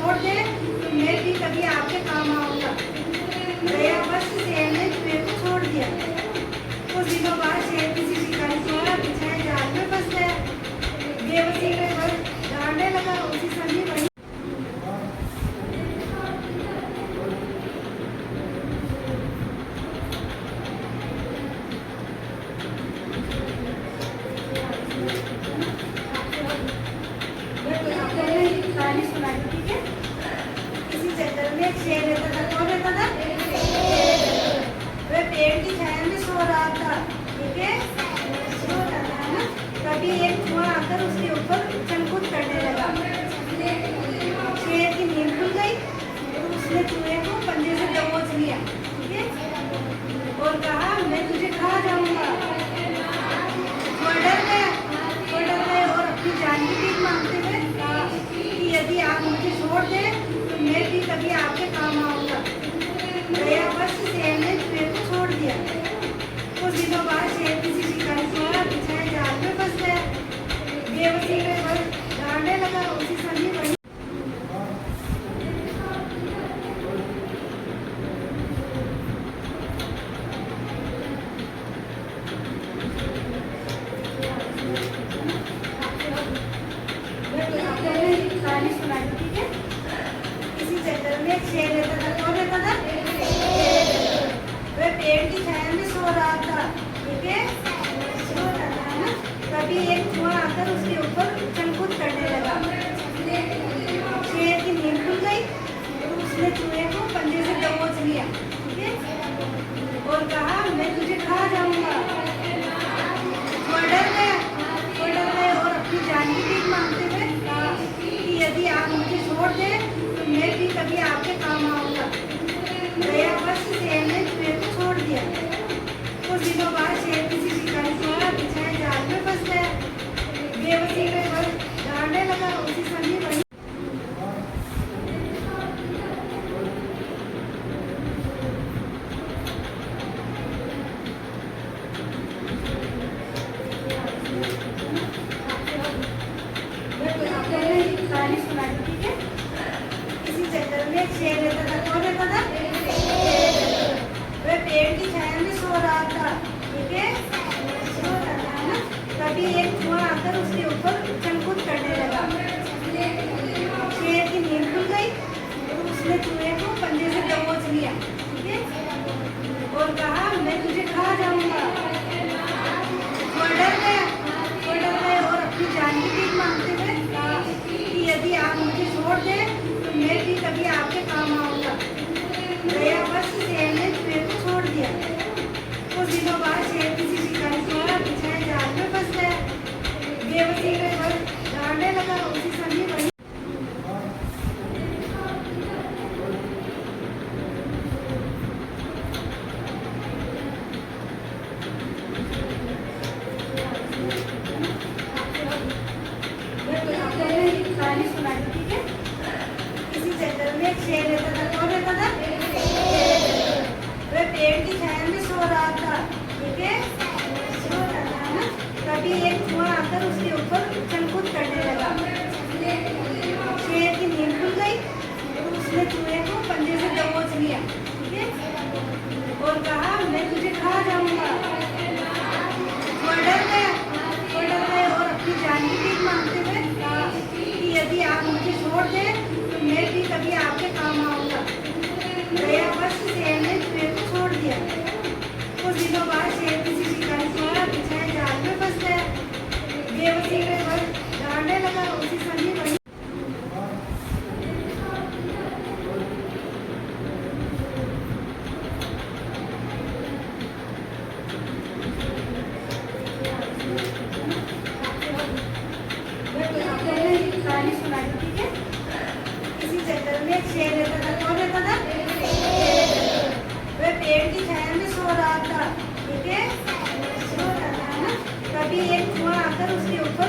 छोड़ दे तो मैं भी कभी आपके काम आऊंगा। दयावश शेर ने चूहे को छोड़ दिया। कुछ दिनों बाद शेर किसी शिकारी द्वारा बिछाए जाल में फंस गया। बेबसी में वह दौड़ने लगा। उसी समय वही कहानी सुनाई, ठीक है। किसी जंगल में एक शेर रहता था। कौन रहता था? वह पेड़ की छाया में सो रहा था, ठीक है, सो रहा था ना। तभी एक चूहा आकर उसके ऊपर उछल-कूद करने लगा। शेर की नींद खुल गई तो उसने चूहे को पंजे से दबोच लिया, ठीक है, और कहा मैं तुझे खा जाऊंगा। वह डर गया और अपनी जान की भीख मांगते हुए कहा कि यदि आप मुझे छोड़ दें तो मैं भी कभी आपके काम आऊंगा। दयावश शेर ने चूहे को छोड़ दिया। कुछ दिनों बाद शेर किसी शिकारी द्वारा बिछाए जाल में फंस गया। बेबसी में वह दौड़ने लगा। उसी समय वही कहानी सुनाई, ठीक है। किसी जंगल में एक शेर रहता था। कौन रहता था? वह पेड़ की छाया में सो रहा था, ठीक है, सो रहा था ना। तभी एक चूहा आकर उसके ऊपर उछल-कूद करने लगा। शेर की नींद खुल गई तो उसने चूहे को पंजे से दबोच लिया, ठीक है, और कहा मैं तुझे खा जाऊंगा। वह डर गया और अपनी जान की भीख मांगते हुए कहा कि यदि आप मुझे छोड़ दें तो मैं भी कभी आपके काम आऊंगा। दयावश शेर ने चूहे को छोड़ दिया। कुछ दिनों बाद शेर किसी शिकारी द्वारा बिछाए जाल में फंस गया। बेबसी में वह दौड़ने लगा। उसी समय वही कहानी सुनाई, ठीक है। किसी जंगल में एक शेर रहता था। कौन रहता था? वह पेड़ की छाया में सो रहा था, ठीक है, सो रहा था ना। तभी एक चूहा आकर उसके ऊपर उछल-कूद करने लगा। शेर की नींद खुल गई तो उसने चूहे को पंजे से दबोच लिया, ठीक है, और कहा मैं तुझे खा जाऊंगा। वह डर गया और अपनी जान की भीख मांगते हुए कहा कि यदि आप मुझे छोड़ दें तो मैं भी कभी आपके काम आऊंगा। दयावश शेर ने चूहे को छोड़ दिया। कुछ दिनों बाद शेर किसी शिकारी द्वारा बिछाए जाल में फंस गया। बेबसी में वह दौड़ने लगा। उसी समय वही कहानी सुनाई, ठीक है। किसी जंगल में एक शेर रहता था। कौन रहता था? वह पेड़ की छाया में सो रहा था, ठीक है, सो रहा था ना। तभी एक चूहा आकर उसके ऊपर उछल-कूद करने लगा। शेर की नींद खुल गई तो उसने चूहे को पंजे से दबोच लिया, ठीक है, और कहा मैं तुझे खा जाऊंगा। वह डर गया और अपनी जान की भीख मांगते हुए कहा कि यदि आप मुझे छोड़ दें तो मैं भी कभी आपके काम आऊंगा। दयावश शेर ने चूहे को छोड़ दिया। कुछ दिनों बाद शेर किसी शिकारी द्वारा बिछाए जाल में फंस गया। बेबसी में वह दौड़ने लगा। उसी समय वही कहानी सुनाई, ठीक है। किसी जंगल में एक शेर रहता था। कौन रहता था? वह पेड़ की छाया में सो रहा था, ठीक है, सो रहा था ना। तभी एक चूहा आकर उसके ऊपर